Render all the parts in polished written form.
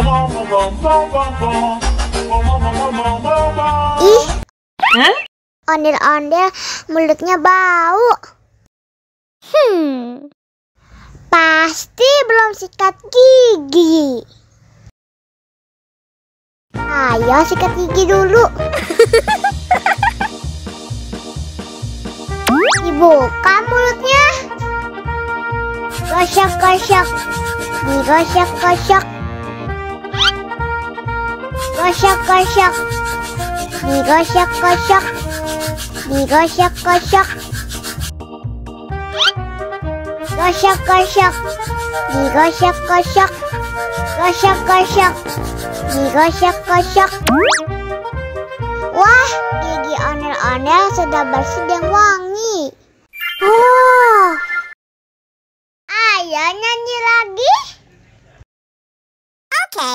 Ih, ondel-ondel mulutnya bau. Pasti belum sikat gigi. Ayo sikat gigi dulu. Dibuka mulutnya. Gosok-gosok. Digosok-gosok. Gosok-gosok. Digosok-gosok. Digosok-gosok. Gosok-gosok. Digosok-gosok. Gosok-gosok. Digosok-gosok. Wah, gigi ondel-ondel sudah bersih dan wangi. Ayo nyanyi lagi. Oke.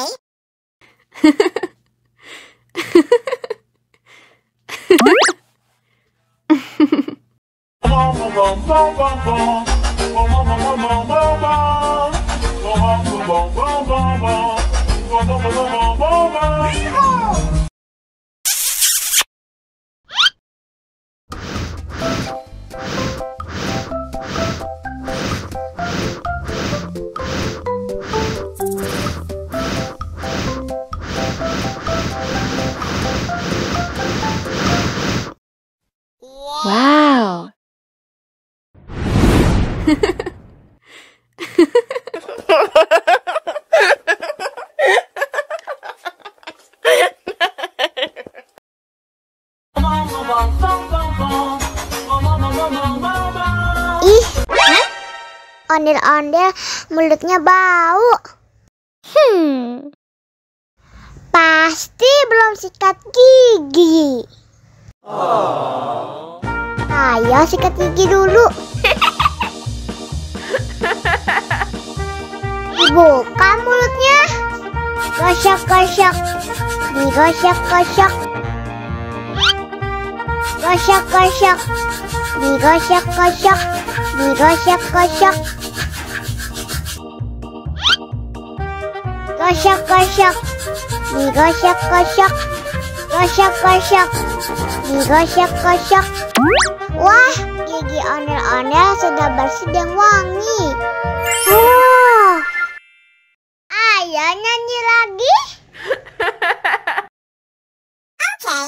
Wow. Ih, ondel-ondel mulutnya bau. Pasti belum sikat gigi. Ayo sikat gigi dulu. Dibuka mulutnya. Gosok-gosok. Digosok-gosok. Gosok-gosok. Digosok-gosok. Digosok-gosok. Gosok-gosok. Digosok-gosok. Gosok-gosok. Digosok-gosok. Wah, gigi ondel-ondel sudah bersih dan wangi. Ayo nyanyi lagi. Oke.